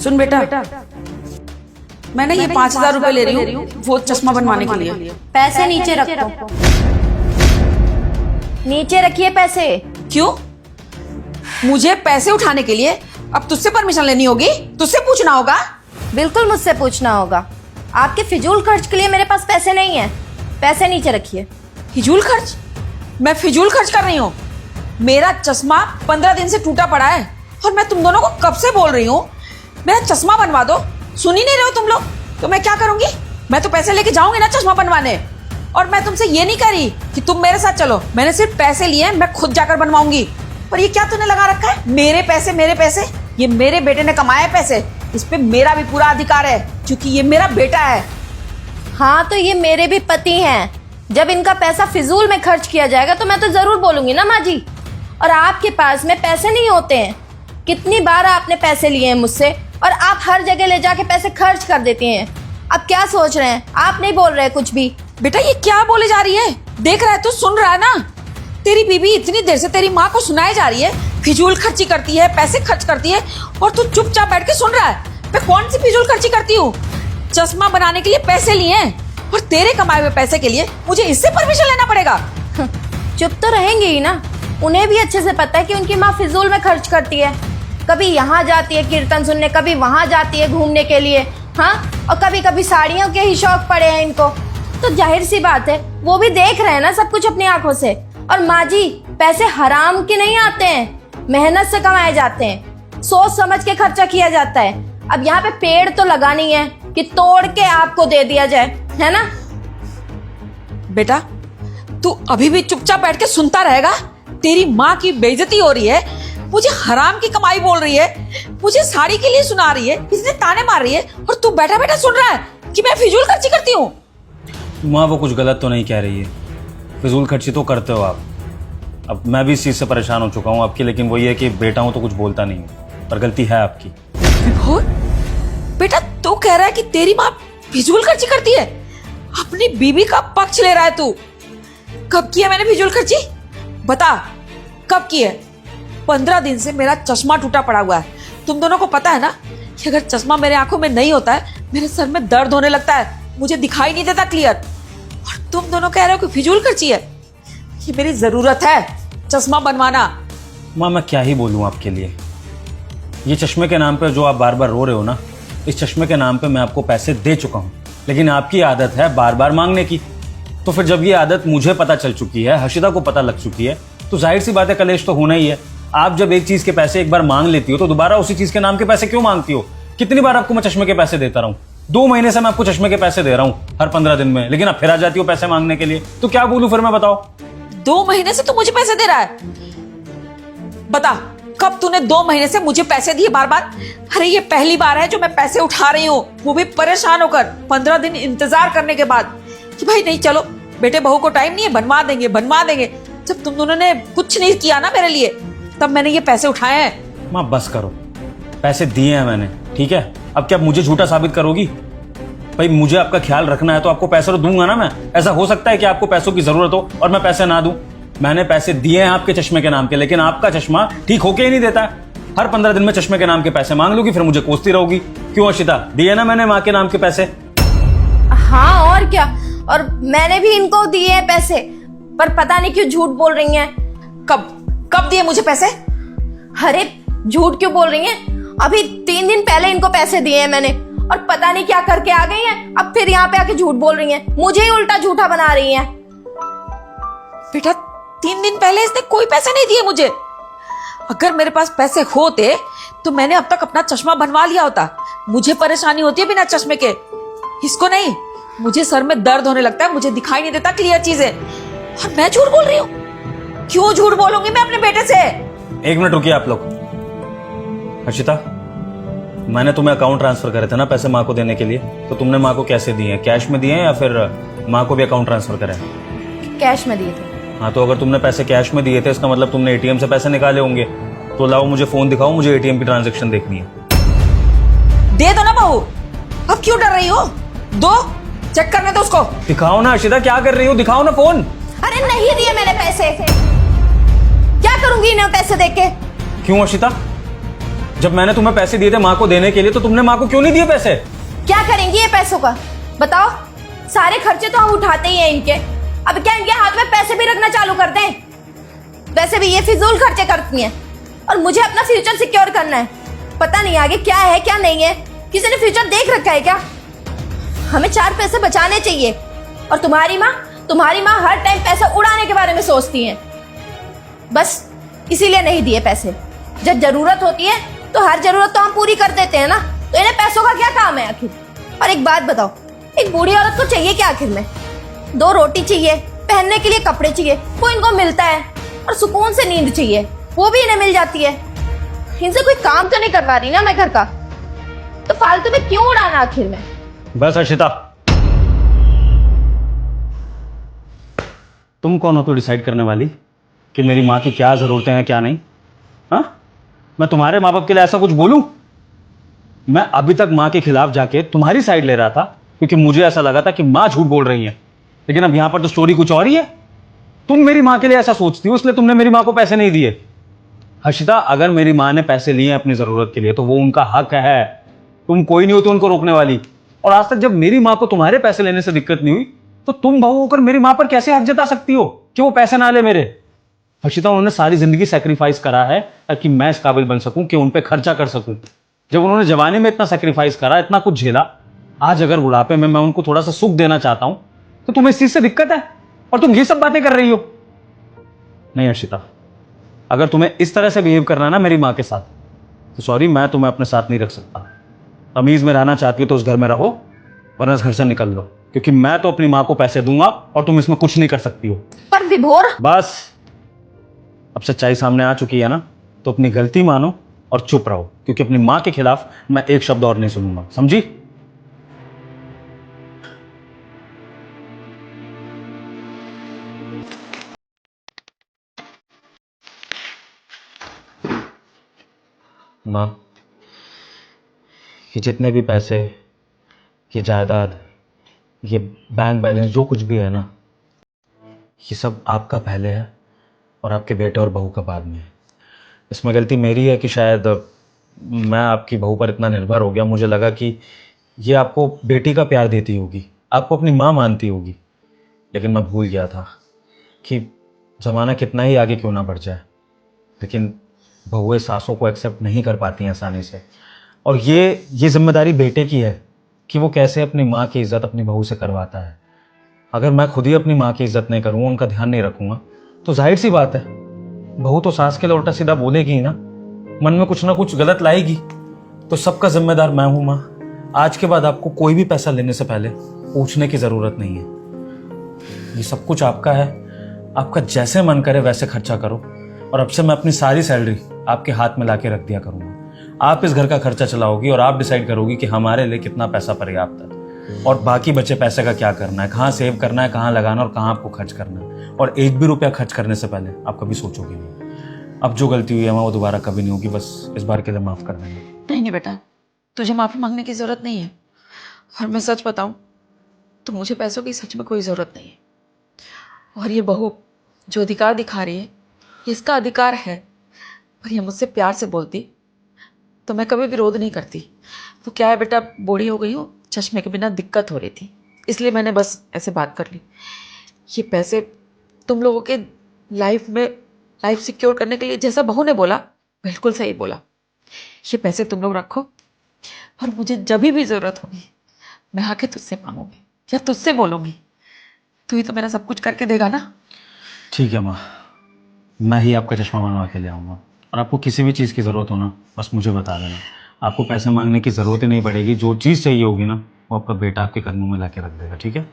सुन बेटा, मैंने ये 5,000 रुपए ले रही हूँ वो चश्मा बनवाने के लिए। पैसे नीचे रखो, नीचे रखिए पैसे। क्यों? मुझे पैसे उठाने के लिए अब तुझसे परमिशन लेनी होगी? तुझसे पूछना होगा? बिल्कुल मुझसे पूछना होगा। आपके फिजूल खर्च के लिए मेरे पास पैसे नहीं है। पैसे नीचे रखिए। फिजूल खर्च? मैं फिजूल खर्च कर रही हूँ? मेरा चश्मा 15 दिन से टूटा पड़ा है और मैं तुम दोनों को कब से बोल रही हूँ मेरा चश्मा बनवा दो। सुन ही नहीं रहे हो तुम लोग। तो मैं क्या करूंगी? मैं तो पैसे लेके जाऊंगी ना चश्मा बनवाने। और मैं तुमसे ये नहीं कह रही कि तुम मेरे साथ चलो। मैंने सिर्फ पैसे लिए, मैं खुद जाकर बनवाऊंगी। और ये क्या तूने लगा रखा है? मेरे पैसे, मेरे पैसे। ये मेरे बेटे ने कमाए पैसे, इस पे मेरा भी पूरा अधिकार है क्योंकि ये मेरा बेटा है। हाँ तो ये मेरे भी पति हैं। जब इनका पैसा फिजूल में खर्च किया जाएगा तो मैं तो जरूर बोलूंगी ना माँ जी। और आपके पास में पैसे नहीं होते हैं। कितनी बार आपने पैसे लिए हैं मुझसे और आप हर जगह ले जाके पैसे खर्च कर देती हैं। अब क्या सोच रहे हैं? आप नहीं बोल रहे कुछ भी। बेटा ये क्या बोले जा रही है? देख रहा है तू, सुन रहा है ना? तेरी बीबी इतनी देर से तेरी माँ को सुनाई जा रही है फिजूल खर्ची करती है, पैसे खर्च करती है, और तू चुपचाप बैठ के सुन रहा है। मैं कौन सी फिजूल खर्ची करती हूँ? चश्मा बनाने के लिए पैसे लिए हैं और तेरे कमाए हुए पैसे के लिए मुझे इससे परमिशन लेना पड़ेगा? चुप तो रहेंगे ही ना। उन्हें भी अच्छे से पता है कि उनकी माँ फिजूल में खर्च करती है। कभी यहाँ जाती है कीर्तन सुनने, कभी वहां जाती है घूमने के लिए, हाँ, और कभी कभी साड़ियों के ही शौक पड़े हैं इनको। तो जाहिर सी बात है वो भी देख रहे हैं ना सब कुछ अपनी आंखों से। और माँ जी, पैसे हराम के नहीं आते हैं, मेहनत से कमाए जाते हैं, सोच समझ के खर्चा किया जाता है। अब यहाँ पे पेड़ तो लगा नहीं है कि तोड़ के आपको दे दिया जाए, है ना? बेटा तू अभी भी चुपचाप बैठ के सुनता रहेगा? तेरी माँ की बेइज्जती हो रही है, मुझे हराम की कमाई बोल रही है, मुझे साड़ी के लिए सुना रही है, इसने ताने मार रही है, और तू बैठा बैठा सुन रहा है कि मैं फिजूल खर्ची करती हूँ। माँ वो कुछ गलत तो नहीं कह रही है, फिजूल खर्ची तो करते हो आप। अब मैं भी इस चीज से परेशान हो चुका हूँ आपकी, लेकिन वही है कि बेटा हूँ तो कुछ बोलता नहीं हूँ, पर गलती है आपकी। विभोर बेटा, तू कह रहा है कि तेरी माँ फिजूल खर्ची करती है? अपनी बीबी का पक्ष ले रहा है तू। कब की है मैंने फिजूल खर्ची? बता कब की है? 15 दिन से मेरा चश्मा टूटा पड़ा हुआ है। तुम दोनों को पता है ना कि अगर चश्मा मेरे आंखों में नहीं होता है मेरे सर में दर्द होने लगता है, मुझे दिखाई नहीं देता क्लियर। और तुम दोनों कह रहे हो कि फिजूल खर्ची है। ये मेरी जरूरत है चश्मा बनवाना। माँ मैं क्या ही बोलूँ आपके लिए। ये चश्मे के नाम पे जो आप बार बार रो रहे हो ना, इस चश्मे के नाम पे मैं आपको पैसे दे चुका हूँ, लेकिन आपकी आदत है बार बार मांगने की। तो फिर जब ये आदत मुझे पता चल चुकी है, हर्षिता को पता लग चुकी है, तो जाहिर सी बात है कलेश तो होना ही है। आप जब एक चीज के पैसे एक बार मांग लेती हो तो दोबारा उसी चीज के नाम के पैसे क्यों मांगती हो? कितनी बार आपको मैं चश्मे के पैसे देता रहा हूँ? 2 महीने से मैं आपको चश्मे के पैसे दे रहा हूँ हर 15 दिन में, लेकिन आप फिर आ जाती हो पैसे मांगने के लिए। तो क्या बोलूं फिर मैं, बताओ? 2 महीने से तू मुझे पैसे दे रहा है? बता कब तूने 2 महीने से मुझे पैसे दिए बार बार? अरे ये पहली बार है जो मैं पैसे उठा रही हूँ, वो भी परेशान होकर 15 दिन इंतजार करने के बाद कि भाई नहीं चलो बेटे बहू को टाइम नहीं है, बनवा देंगे बनवा देंगे। जब तुम दोनों ने कुछ नहीं किया ना मेरे लिए, तब मैंने ये पैसे उठाए हैं। माँ बस करो, पैसे दिए हैं मैंने, ठीक है? अब क्या मुझे झूठा साबित करोगी? भाई मुझे आपका ख्याल रखना है तो आपको पैसे तो दूंगा ना मैं। ऐसा हो सकता है कि आपको पैसों की जरूरत हो और मैं पैसे ना दूं? मैंने पैसे दिए हैं आपके चश्मे के नाम के, लेकिन आपका चश्मा ठीक होके ही नहीं देता। हर 15 दिन में चश्मे के नाम के पैसे मांग लूंगी, फिर मुझे कोसती रहोगी। क्यों अर्शिता? दिए ना मैंने माँ के नाम के पैसे। हाँ और क्या, और मैंने भी इनको दिए हैं पैसे, पर पता नहीं क्यों झूठ बोल रही हैं। कब कब दिए मुझे पैसे? अरे झूठ क्यों बोल रही हैं? अभी 3 दिन पहले इनको पैसे दिए हैं मैंने, और पता नहीं क्या करके आ गई हैं। अब फिर यहाँ पे आके झूठ बोल रही हैं, मुझे ही उल्टा झूठा बना रही हैं। बेटा 3 दिन पहले इसने कोई पैसे नहीं दिए मुझे। अगर मेरे पास पैसे होते तो मैंने अब तक अपना चश्मा बनवा लिया होता। मुझे परेशानी होती है बिना चश्मे के, इसको नहीं। मुझे सर में दर्द होने लगता है, मुझे दिखाई नहीं देता क्लियर चीजें, और मैं झूठ बोल रही हूँ। क्यों झूठ बोलूंगी मैं अपने बेटे से? 1 मिनट रुकिए आप लोग। हर्षिता, मैंने तुम्हें अकाउंट ट्रांसफर करे थे ना पैसे माँ को देने के लिए, तो तुमने माँ को कैसे दिए हैं? कैश में दिए हैं या फिर माँ को भी अकाउंट ट्रांसफर करे? कैश में दिए थे। हाँ तो अगर तुमने पैसे कैश में दिए थे इसका मतलब तुमने एटीएम से पैसे निकाले होंगे। तो लाओ मुझे फोन दिखाओ, मुझे एटीएम की ट्रांजैक्शन देखनी है। दे दो ना बहू, अब क्यों डर रही हो? दो, चेक करने दो उसको। दिखाओ ना अर्शिता, क्या कर रही हो? दिखाओ ना फोन। अरे नहीं दिए मैंने पैसे, क्या करूंगी इन्हें पैसे देके? क्यों अर्शिता? जब मैंने तुम्हें पैसे दिए थे माँ को देने के लिए, तो तुमने माँ को क्यों नहीं दिए पैसे? क्या करेंगी ये पैसों का, बताओ? सारे खर्चे तो हम उठाते ही हैं इनके, अब क्या इनके हाथ में पैसे भी रखना चालू कर दें? वैसे भी ये फिजूल खर्चे करती हैं और मुझे अपना फ्यूचर सिक्योर करना है। पता नहीं आगे क्या है क्या नहीं है, किसी ने फ्यूचर देख रखा है क्या? हमें 4 पैसे बचाने चाहिए और तुम्हारी माँ हर टाइम पैसा उड़ाने के बारे में सोचती है। बस इसीलिए नहीं दिए पैसे। जब जरूरत होती है तो हर जरूरत तो हम पूरी कर देते हैं ना, तो इन्हें पैसों का क्या काम है आखिर? और एक बात बताओ, एक बूढ़ी औरत को चाहिए क्या आखिर में? 2 रोटी चाहिए, पहनने के लिए कपड़े चाहिए, वो इनको मिलता है, और सुकून से नींद चाहिए, वो भी इन्हें मिल जाती है। इनसे कोई काम तो नहीं करवा रही ना मैं घर का, तो फालतू में क्यों उड़ाना आखिर में? बस हर्षिता, तुम कौन हो तो डिसाइड करने वाली कि मेरी माँ की क्या ज़रूरतें हैं क्या नहीं? हाँ, मैं तुम्हारे माँ बाप के लिए ऐसा कुछ बोलूं? मैं अभी तक माँ के खिलाफ जाके तुम्हारी साइड ले रहा था क्योंकि मुझे ऐसा लगा था कि माँ झूठ बोल रही है, लेकिन अब यहाँ पर तो स्टोरी कुछ और ही है। तुम मेरी माँ के लिए ऐसा सोचती हो, इसलिए तुमने मेरी माँ को पैसे नहीं दिए। हर्षिता, अगर मेरी माँ ने पैसे लिए हैं अपनी ज़रूरत के लिए तो वो उनका हक है, तुम कोई नहीं होती उनको रोकने वाली। और आज तक जब मेरी माँ को तुम्हारे पैसे लेने से दिक्कत नहीं हुई, तो तुम बहू होकर मेरी माँ पर कैसे हक जता सकती हो कि वो पैसे ना ले मेरे? हर्षिता, उन्होंने सारी जिंदगी सेक्रीफाइस करा है ताकि मैं इस काबिल बन सकूं कि उन पे खर्चा कर सकूं। जब उन्होंने जवानी में इतना सेक्रीफाइस करा, इतना कुछ झेला, आज अगर बुढ़ापे में मैं उनको थोड़ा सा सुख देना चाहता हूं तो तुम्हें इस चीज से दिक्कत है और तुम ये सब बातें कर रही हो? नहीं हर्षिता, अगर तुम्हें इस तरह से बिहेव करना है ना मेरी माँ के साथ, तो सॉरी, मैं तुम्हें अपने साथ नहीं रख सकता। तमीज में रहना चाहती हो तो उस घर में रहो, वरना इस घर से निकल लो, क्योंकि मैं तो अपनी माँ को पैसे दूंगा और तुम इसमें कुछ नहीं कर सकती हो। पर विभोर, बस, अब सच्चाई सामने आ चुकी है ना, तो अपनी गलती मानो और चुप रहो, क्योंकि अपनी माँ के खिलाफ मैं एक शब्द और नहीं सुनूंगा, समझी? माँ, ये जितने भी पैसे, ये जायदाद, ये बैंक बैलेंस, जो कुछ भी है ना, ये सब आपका पहले है और आपके बेटे और बहू का बाद में है। इसमें गलती मेरी है कि शायद मैं आपकी बहू पर इतना निर्भर हो गया। मुझे लगा कि ये आपको बेटी का प्यार देती होगी, आपको अपनी माँ मानती होगी, लेकिन मैं भूल गया था कि ज़माना कितना ही आगे क्यों ना बढ़ जाए, लेकिन बहुएं सासों को एक्सेप्ट नहीं कर पाती हैं आसानी से। और ये जिम्मेदारी बेटे की है कि वो कैसे अपनी माँ की इज़्ज़त अपनी बहू से करवाता है। अगर मैं खुद ही अपनी माँ की इज़्ज़त नहीं करूँगा, उनका ध्यान नहीं रखूँगा, तो जाहिर सी बात है बहू तो सास के लिए उल्टा सीधा बोलेगी ही ना, मन में कुछ ना कुछ गलत लाएगी। तो सबका जिम्मेदार मैं हूँ माँ। आज के बाद आपको कोई भी पैसा लेने से पहले पूछने की ज़रूरत नहीं है। ये सब कुछ आपका है, आपका जैसे मन करे वैसे खर्चा करो। और अब से मैं अपनी सारी सैलरी आपके हाथ में ला के रख दिया करूँगा। आप इस घर का खर्चा चलाओगी और आप डिसाइड करोगी कि हमारे लिए कितना पैसा पर्याप्त है, और बाकी बचे पैसे का क्या करना है, कहाँ सेव करना है, कहाँ लगाना और कहाँ आपको खर्च करना है। और एक भी रुपया खर्च करने से पहले आप कभी सोचोगे नहीं। अब जो गलती हुई है वो दोबारा कभी नहीं होगी, बस इस बार के लिए माफ़ कर देंगे। नहीं नहीं बेटा, तुझे माफ़ी मांगने की ज़रूरत नहीं है। और मैं सच बताऊं तो मुझे पैसों की सच में कोई ज़रूरत नहीं है। और ये बहू जो अधिकार दिखा रही है, ये इसका अधिकार है, पर ये मुझसे प्यार से बोलती तो मैं कभी विरोध नहीं करती। तो क्या है बेटा, बूढ़ी हो गई हूँ, चश्मे के बिना दिक्कत हो रही थी, इसलिए मैंने बस ऐसे बात कर ली। ये पैसे तुम लोगों के लाइफ सिक्योर करने के लिए, जैसा बहू ने बोला बिल्कुल सही बोला। ये पैसे तुम लोग रखो और मुझे जब भी ज़रूरत होगी मैं आके तुझसे मांगूंगी या तुझसे बोलूँगी। तू ही तो मेरा सब कुछ करके देगा ना। ठीक है माँ, मैं ही आपका चश्मा बनवा के ले आऊँगा। और आपको किसी भी चीज़ की ज़रूरत हो ना, बस मुझे बता देना। आपको पैसे मांगने की ज़रूरत ही नहीं पड़ेगी। जो चीज़ चाहिए होगी ना, वो आपका बेटा आपके कदमों में ला के रख देगा। ठीक है?